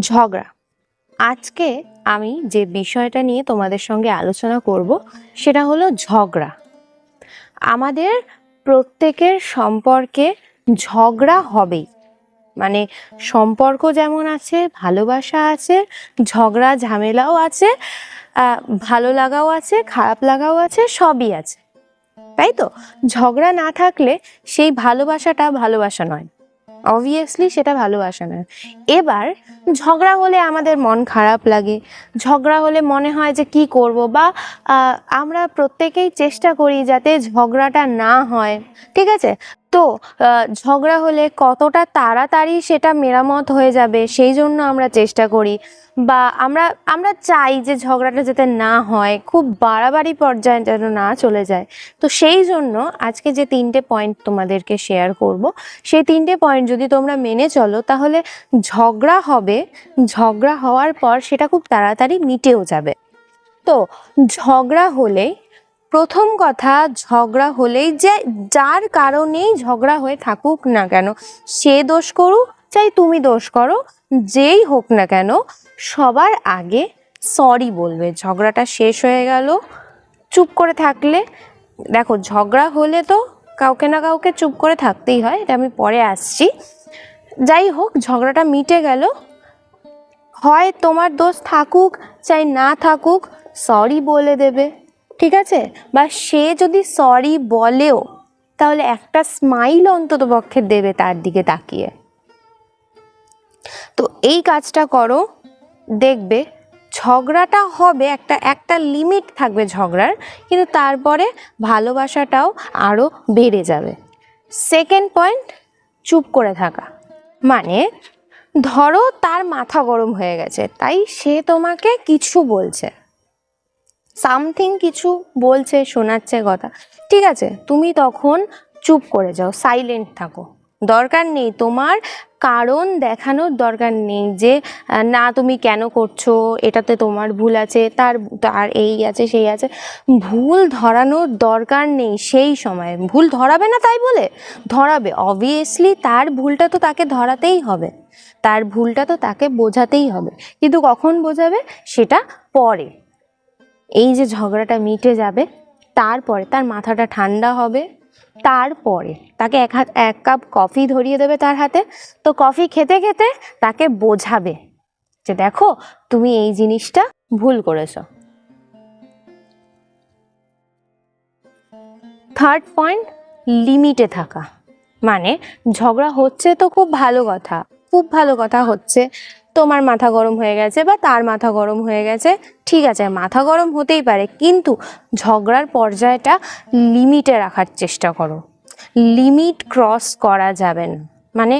ঝগড়া। আজকে আমি যে বিষয়টা নিয়ে তোমাদের সঙ্গে আলোচনা করব সেটা হলো ঝগড়া। আমাদের প্রত্যেকের সম্পর্কে ঝগড়া হবেই, মানে সম্পর্ক যেমন আছে, ভালোবাসা আছে, ঝগড়া ঝামেলাও আছে, ভালো লাগাও আছে, খারাপ লাগাও আছে, সবই আছে, তাই তো? ঝগড়া না থাকলে সেই ভালোবাসাটা ভালোবাসা নয়, অবভিয়াসলি সেটা ভালোবাসা নয়। এবার ঝগড়া হলে আমাদের মন খারাপ লাগে, ঝগড়া হলে মনে হয় যে কি করব, বা আমরা প্রত্যেকেই চেষ্টা করি যাতে ঝগড়াটা না হয়, ঠিক আছে? তো ঝগড়া হলে কতটা তাড়াতাড়ি সেটা মেরামত হয়ে যাবে সেই জন্য আমরা চেষ্টা করি, বা আমরা চাই যে ঝগড়াটা যাতে না হয়, খুব বাড়াবাড়ি পর্যায়ে যেন না চলে যায়। তো সেই জন্য আজকে যে 3টে পয়েন্ট তোমাদেরকে শেয়ার করব, সেই 3টে পয়েন্ট যদি তোমরা মেনে চলো তাহলে ঝগড়া হবে, ঝগড়া হওয়ার পর সেটা খুব তাড়াতাড়ি মিটেও যাবে। তো ঝগড়া হলেই, প্রথম কথা, ঝগড়া হলেই যে যার কারণেই ঝগড়া হয়ে থাকুক না কেন, সে দোষ করুক চাই তুমি দোষ করো, যেই হোক না কেন, সবার আগে সরি বলবে। ঝগড়াটা শেষ হয়ে গেল, চুপ করে থাকলে, দেখো ঝগড়া হলে তো কাউকে না কাউকে চুপ করে থাকতেই হয়, এটা আমি পরে আসছি। যাই হোক, ঝগড়াটা মিটে গেল, হয় তোমার দোষ থাকুক চাই না থাকুক, সরি বলে দেবে, ঠিক আছে? বা সে যদি সরি বলেও তাহলে একটা স্মাইল অন্তত পক্ষে দেবে তার দিকে তাকিয়ে। তো এই কাজটা করো, দেখবে ঝগড়াটা হবে, একটা লিমিট থাকবে ঝগড়ার, কিন্তু তারপরে ভালোবাসাটাও আরও বেড়ে যাবে। সেকেন্ড পয়েন্ট, চুপ করে থাকা। মানে ধরো তার মাথা গরম হয়ে গেছে, তাই সে তোমাকে কিছু বলছে, সামথিং কিছু বলছে, শোনাচ্ছে কথা, ঠিক আছে? তুমি তখন চুপ করে যাও, সাইলেন্ট থাকো। দরকার নেই তোমার কারণ দেখানোর, দরকার নেই যে না তুমি কেন করছো, এটাতে তোমার ভুল আছে, তার এই আছে সেই আছে, ভুল ধরানোর দরকার নেই। সেই সময় ভুল ধরাবে না তাই বলে ধরাবে, অবভিয়াসলি তার ভুলটা তো তাকে ধরাতেই হবে, তার ভুলটা তো তাকে বোঝাতেই হবে, কিন্তু কখন বোঝাবে সেটা পরে। এই যে ঝগড়াটা মিটে যাবে, তারপরে তার মাথাটা ঠান্ডা হবে, তারপরে তাকে এক কাপ কফি ধরিয়ে দেবে তার হাতে। তো কফি খেতে খেতে তাকে বোঝাবে যে দেখো তুমি এই জিনিসটা ভুল করেছো। থার্ড পয়েন্ট, লিমিটে থাকা। মানে ঝগড়া হচ্ছে তো খুব ভালো কথা, খুব ভালো কথা হচ্ছে, তোমার মাথা গরম হয়ে গেছে বা তার মাথা গরম হয়ে গেছে, ঠিক আছে, মাথা গরম হতেই পারে, কিন্তু ঝগড়ার পর্যায়টা লিমিটে রাখার চেষ্টা করো। লিমিট ক্রস করা যাবে না। মানে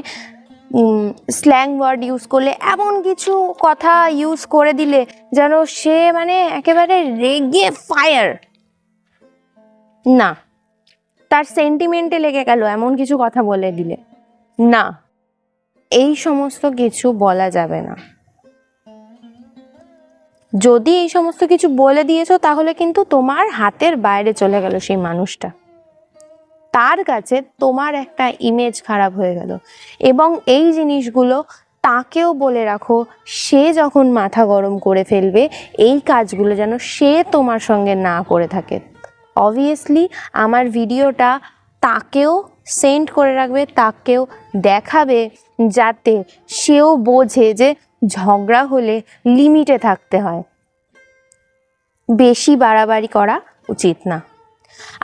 স্ল্যাং ওয়ার্ড ইউজ করলে, এমন কিছু কথা ইউজ করে দিলে যেন সে মানে একেবারে রেগে ফায়ার, না, তার সেন্টিমেন্টে লেগে গেল এমন কিছু কথা বলে দিলে, না, এই সমস্ত কিছু বলা যাবে না। যদি এই সমস্ত কিছু বলে দিয়েছো তাহলে কিন্তু তোমার হাতের বাইরে চলে গেল সেই মানুষটা, তার কাছে তোমার একটা ইমেজ খারাপ হয়ে গেল। এবং এই জিনিসগুলো তাকেও বলে রাখো, সে যখন মাথা গরম করে ফেলবে এই কাজগুলো যেন সে তোমার সঙ্গে না করে থাকে। অবভিয়াসলি আমার ভিডিওটা তাকেও সেন্ড করে রাখবে, তাকেও দেখাবে, যাতে সেও বোঝে যে ঝগড়া হলে লিমিটে থাকতে হয়, বেশি বাড়াবাড়ি করা উচিত না।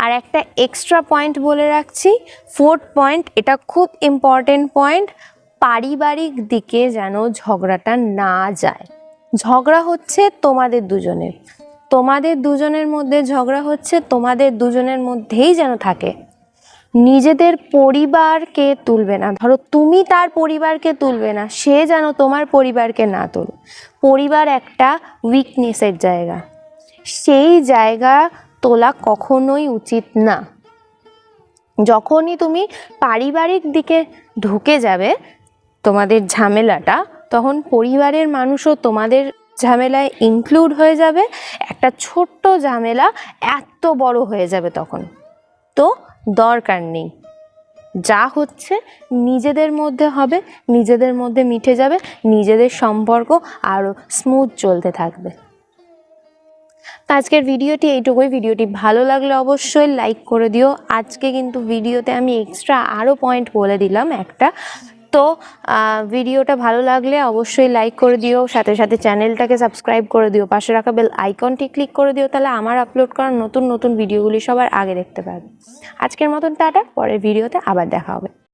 আর একটা এক্সট্রা পয়েন্ট বলে রাখছি, ফোর্থ পয়েন্ট, এটা খুব ইম্পর্টেন্ট পয়েন্ট, পারিবারিক দিকে যেন ঝগড়াটা না যায়। ঝগড়া হচ্ছে তোমাদের দুজনের, তোমাদের দুজনের মধ্যে ঝগড়া হচ্ছে, তোমাদের দুজনের মধ্যেই যেন থাকে। নিজেদের পরিবারকে তুলবে না, ধরো তুমি তার পরিবারকে তুলবে না, সে যেন তোমার পরিবারকে না তোলে। পরিবার একটা উইকনেসের জায়গা, সেই জায়গা তোলা কখনোই উচিত না। যখনই তুমি পারিবারিক দিকে ঢুকে যাবে তোমাদের ঝামেলাটা, তখন পরিবারের মানুষও তোমাদের ঝামেলায় ইনক্লুড হয়ে যাবে, একটা ছোট্ট ঝামেলা এত বড় হয়ে যাবে তখন। তো দরকার নেই। যা হচ্ছে নিজেদের মধ্যে হবে, নিজেদের মধ্যে মিটে যাবে, নিজেদের সম্পর্ক আরও স্মুথ চলতে থাকবে। তো আজকের ভিডিওটি এইটুকুই। ভিডিওটি ভালো লাগলে অবশ্যই লাইক করে দিও। আজকে কিন্তু ভিডিওতে আমি এক্সট্রা আরও পয়েন্ট বলে দিলাম একটা। তো ভিডিওটা ভালো লাগলে অবশ্যই লাইক করে দিও, সাথে সাথে চ্যানেলটাকে সাবস্ক্রাইব করে দিও, পাশে রাখা বেল আইকনটি ক্লিক করে দিও, তাহলে আমার আপলোড করা নতুন নতুন ভিডিওগুলি সবার আগে দেখতে পাবে। আজকের মতন টাটা, পরের ভিডিওতে আবার দেখা হবে।